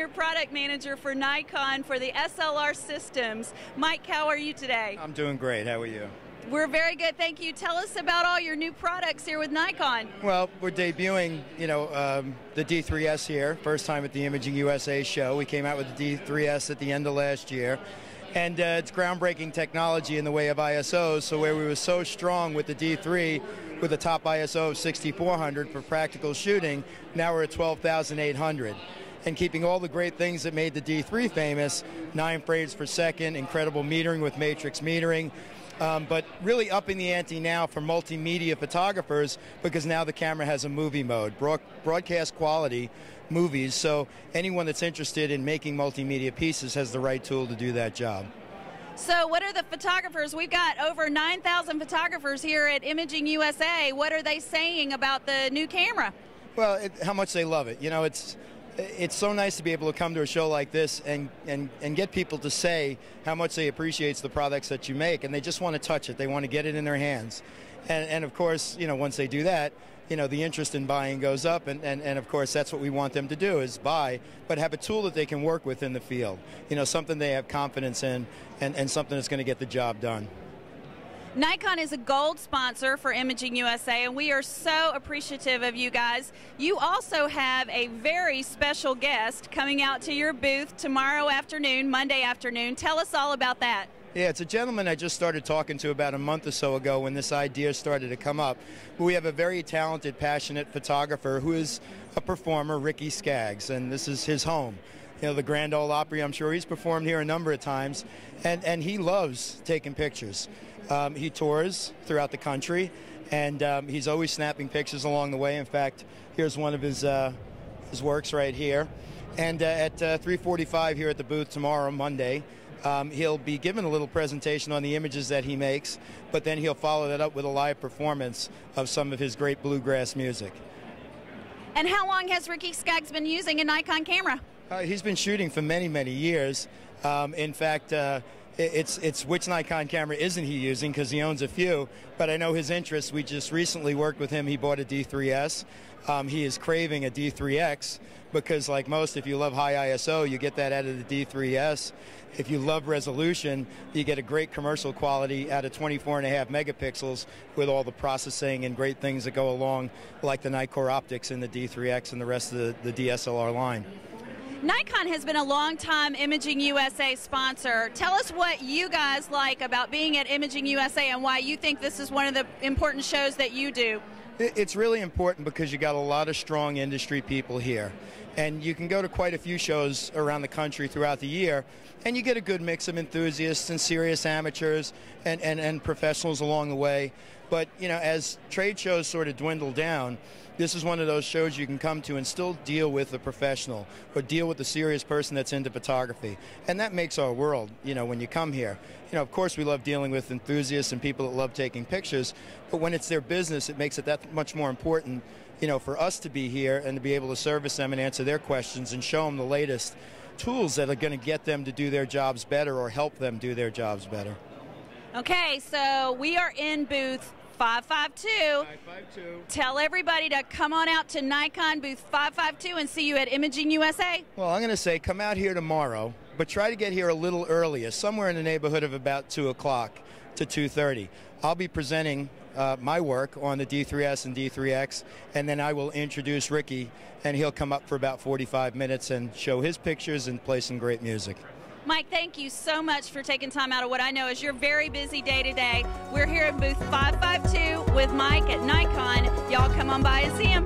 Senior Product Manager for Nikon for the SLR systems. Mike, how are you today? I'm doing great. How are you? We're very good, thank you. Tell us about all your new products here with Nikon. Well, we're debuting, the D3S here, first time at the Imaging USA show. We came out with the D3S at the end of last year. And it's groundbreaking technology in the way of ISOs, so where we were so strong with the D3 with a top ISO of 6400 for practical shooting, now we're at 12,800. And keeping all the great things that made the D3 famous, 9 frames per second, incredible metering with matrix metering, but really upping the ante now for multimedia photographers because now the camera has a movie mode, broadcast quality movies, so anyone that's interested in making multimedia pieces has the right tool to do that job. So what are the photographers? We've got over 9,000 photographers here at Imaging USA. What are they saying about the new camera? Well, how much they love it. You know, it's so nice to be able to come to a show like this and get people to say how much they appreciate the products that you make, and they just want to touch it. They want to get it in their hands. And of course, once they do that, the interest in buying goes up, and of course that's what we want them to do, is buy, but have a tool that they can work with in the field. Something they have confidence in and something that's going to get the job done. Nikon is a gold sponsor for Imaging USA, and we are so appreciative of you guys. You also have a very special guest coming out to your booth tomorrow afternoon, Monday afternoon. Tell us all about that. Yeah, it's a gentleman I just started talking to about a month or so ago when this idea started to come up. We have a very talented, passionate photographer who is a performer, Ricky Skaggs, and this is his home. The Grand Ole Opry, I'm sure he's performed here a number of times, and he loves taking pictures. He tours throughout the country, and he's always snapping pictures along the way. In fact, here's one of his works right here. And at 3:45 here at the booth tomorrow, Monday, he'll be given a little presentation on the images that he makes, but then he'll follow that up with a live performance of some of his great bluegrass music. And how long has Ricky Skaggs been using a Nikon camera? He's been shooting for many, many years. In fact, it's which Nikon camera isn't he using, because he owns a few, but I know his interests. We just recently worked with him. He bought a D3S. He is craving a D3X because, like most, if you love high ISO, you get that out of the D3S. If you love resolution, you get a great commercial quality out of 24.5 megapixels with all the processing and great things that go along, like the Nikkor optics in the D3X and the rest of the DSLR line. Nikon has been a long-time Imaging USA sponsor. Tell us what you guys like about being at Imaging USA and why you think this is one of the important shows that you do. It's really important because you got a lot of strong industry people here. And you can go to quite a few shows around the country throughout the year, and you get a good mix of enthusiasts and serious amateurs and professionals along the way. But, as trade shows sort of dwindle down, this is one of those shows you can come to and still deal with a professional or deal with a serious person that's into photography. And that makes our world, when you come here. Of course we love dealing with enthusiasts and people that love taking pictures, but when it's their business, it makes it that much more important, for us to be here and to be able to service them and answer their questions and show them the latest tools that are going to get them to do their jobs better or help them do their jobs better. Okay, so we are in booth 552. 552. Tell everybody to come on out to Nikon booth 552 and see you at Imaging USA. Well, I'm going to say come out here tomorrow, but try to get here a little earlier, somewhere in the neighborhood of about 2 o'clock to 2:30. I'll be presenting my work on the D3S and D3X, and then I will introduce Ricky, and he'll come up for about 45 minutes and show his pictures and play some great music. Mike, thank you so much for taking time out of what I know is your very busy day today. We're here at booth 552 with Mike at Nikon. Y'all come on by and see him.